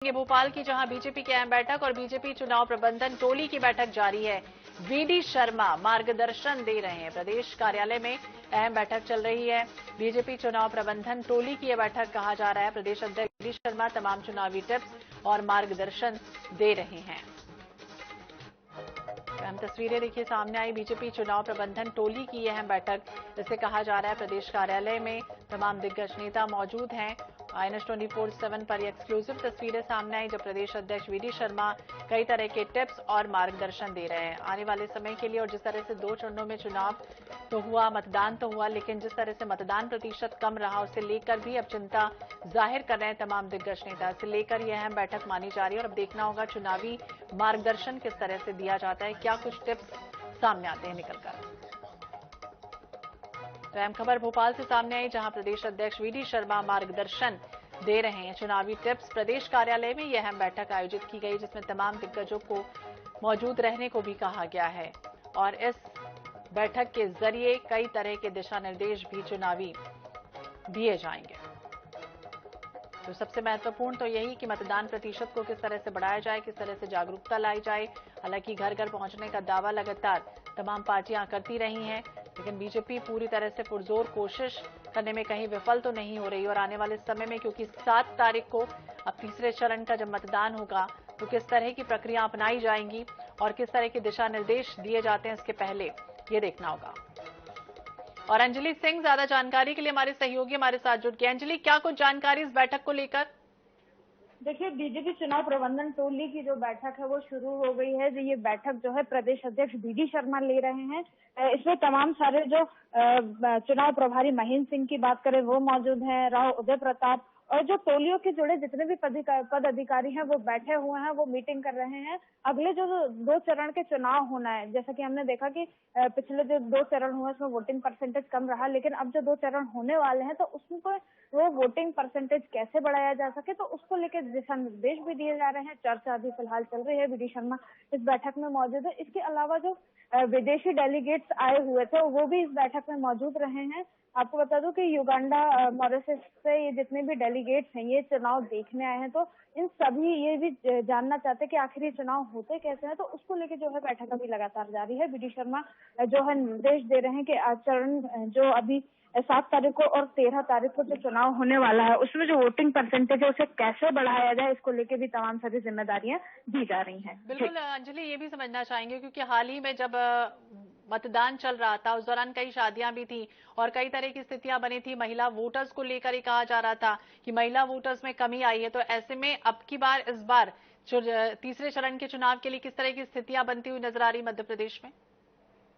ये भोपाल की जहां बीजेपी की अहम बैठक और बीजेपी चुनाव प्रबंधन टोली की बैठक जारी है। वीडी शर्मा मार्गदर्शन दे रहे हैं। प्रदेश कार्यालय में अहम बैठक चल रही है। बीजेपी चुनाव प्रबंधन टोली की यह बैठक कहा जा रहा है। प्रदेश अध्यक्ष वीडी शर्मा तमाम चुनावी टिप्स और मार्गदर्शन दे रहे हैं। अहम तस्वीरें देखिए सामने आई। बीजेपी चुनाव प्रबंधन टोली की यह अहम बैठक, जिसे कहा जा रहा है प्रदेश कार्यालय में तमाम दिग्गज नेता मौजूद हैं। INS 24/7 पर ये एक्सक्लूसिव तस्वीरें सामने आई जब प्रदेश अध्यक्ष वीडी शर्मा कई तरह के टिप्स और मार्गदर्शन दे रहे हैं आने वाले समय के लिए। और जिस तरह से 2 चरणों में चुनाव तो हुआ, मतदान तो हुआ, लेकिन जिस तरह से मतदान प्रतिशत कम रहा उसे लेकर भी अब चिंता जाहिर कर रहे हैं तमाम दिग्गज नेता। इसे लेकर यह अहम बैठक मानी जा रही है और अब देखना होगा चुनावी मार्गदर्शन किस तरह से दिया जाता है, क्या कुछ टिप्स सामने आते हैं निकलकर। तो अहम खबर भोपाल से सामने आई जहां प्रदेश अध्यक्ष वीडी शर्मा मार्गदर्शन दे रहे हैं। चुनावी टिप्स प्रदेश कार्यालय में यह अहम बैठक आयोजित की गई जिसमें तमाम दिग्गजों को मौजूद रहने को भी कहा गया है और इस बैठक के जरिए कई तरह के दिशा निर्देश भी चुनावी दिए जाएंगे। तो सबसे महत्वपूर्ण तो यही कि मतदान प्रतिशत को किस तरह से बढ़ाया जाए, किस तरह से जागरूकता लाई जाए। हालांकि घर घर पहुंचने का दावा लगातार तमाम पार्टियां करती रही हैं, लेकिन बीजेपी पूरी तरह से पुरजोर कोशिश करने में कहीं विफल तो नहीं हो रही। और आने वाले समय में क्योंकि 7 तारीख को अब तीसरे चरण का जब मतदान होगा तो किस तरह की प्रक्रिया अपनाई जाएंगी और किस तरह के दिशा निर्देश दिए जाते हैं इसके पहले ये देखना होगा। और अंजलि सिंह ज्यादा जानकारी के लिए हमारे सहयोगी हमारे साथ जुड़ गए। अंजलि, क्या कुछ जानकारी इस बैठक को लेकर? देखिए, बीजेपी चुनाव प्रबंधन टोली की जो बैठक है वो शुरू हो गई है। जो ये बैठक जो है प्रदेश अध्यक्ष वीडी शर्मा ले रहे हैं। इसमें तमाम सारे जो चुनाव प्रभारी महेंद्र सिंह की बात करें वो मौजूद हैं, राव उदय प्रताप, और जो टोलियों के जुड़े जितने भी पद अधिकारी हैं वो बैठे हुए हैं, वो मीटिंग कर रहे हैं। अगले जो 2 चरण के चुनाव होना है, जैसा कि हमने देखा कि पिछले जो 2 चरण हुए उसमें वोटिंग परसेंटेज कम रहा, लेकिन अब जो 2 चरण होने वाले हैं तो उसमें वो वोटिंग परसेंटेज कैसे बढ़ाया जा सके, तो उसको लेकर दिशा निर्देश भी दिए जा रहे हैं। चर्चा अभी फिलहाल चल रही है। वीडी शर्मा इस बैठक में मौजूद है। इसके अलावा जो विदेशी डेलीगेट्स आए हुए थे वो भी इस बैठक में मौजूद रहे हैं। आपको बता दूं कि युगांडा, मॉरिशस से ये जितने भी डेलीगेट्स हैं ये चुनाव देखने आए हैं, तो इन सभी ये भी जानना चाहते हैं कि आखिर ये चुनाव होते कैसे हैं, तो उसको लेके जो है बैठक अभी लगातार जारी है। वीडी शर्मा जो है निर्देश दे रहे हैं कि आचरण जो अभी 7 तारीख को और 13 तारीख को जो चुनाव होने वाला है उसमें जो वोटिंग परसेंटेज है उसे कैसे बढ़ाया जाए, इसको लेके भी तमाम सारी जिम्मेदारियां दी जा रही हैं। बिल्कुल अंजलि, ये भी समझना चाहेंगे क्योंकि हाल ही में जब मतदान चल रहा था उस दौरान कई शादियां भी थी और कई तरह की स्थितियां बनी थी। महिला वोटर्स को लेकर ही कहा जा रहा था कि महिला वोटर्स में कमी आई है। तो ऐसे में अब की बार इस बार जो तीसरे चरण के चुनाव के लिए किस तरह की स्थितियां बनती हुई नजर आ रही मध्य प्रदेश में?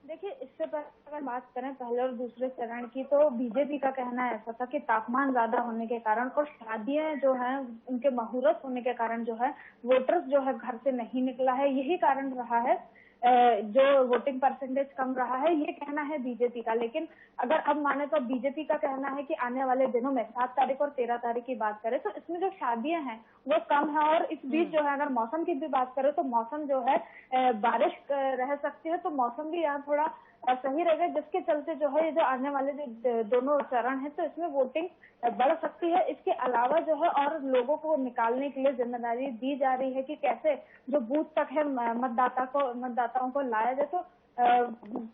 देखिए, इससे पहले अगर बात करें पहले और दूसरे चरण की, तो बीजेपी का कहना ऐसा था कि तापमान ज्यादा होने के कारण और शादियां जो हैं उनके मुहूर्त होने के कारण जो है वोटर्स जो है घर से नहीं निकला है, यही कारण रहा है जो वोटिंग परसेंटेज कम रहा है, ये कहना है बीजेपी का। लेकिन अगर अब माने तो बीजेपी का कहना है कि आने वाले दिनों में 7 तारीख और 13 तारीख की बात करें तो इसमें जो शादियां हैं वो कम है। और इस बीच जो है अगर मौसम की भी बात करें तो मौसम जो है बारिश रह सकती है, तो मौसम भी यहाँ थोड़ा सही रहेगा, जिसके चलते जो है ये जो आने वाले जो दोनों चरण है तो इसमें वोटिंग बढ़ सकती है। इसके अलावा जो है और लोगों को निकालने के लिए जिम्मेदारी दी जा रही है कि कैसे जो बूथ तक है मतदाताओं को लाया जाए। तो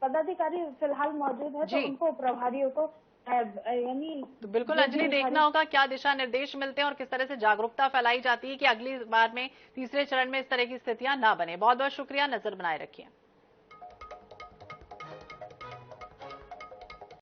पदाधिकारी फिलहाल मौजूद है तो उनको प्रभारियों को यानी तो बिल्कुल अंजलि, देखना होगा क्या दिशा निर्देश मिलते हैं और किस तरह से जागरूकता फैलाई जाती है कि अगली बार में तीसरे चरण में इस तरह की स्थितियां ना बने। बहुत बहुत शुक्रिया, नजर बनाए रखिए।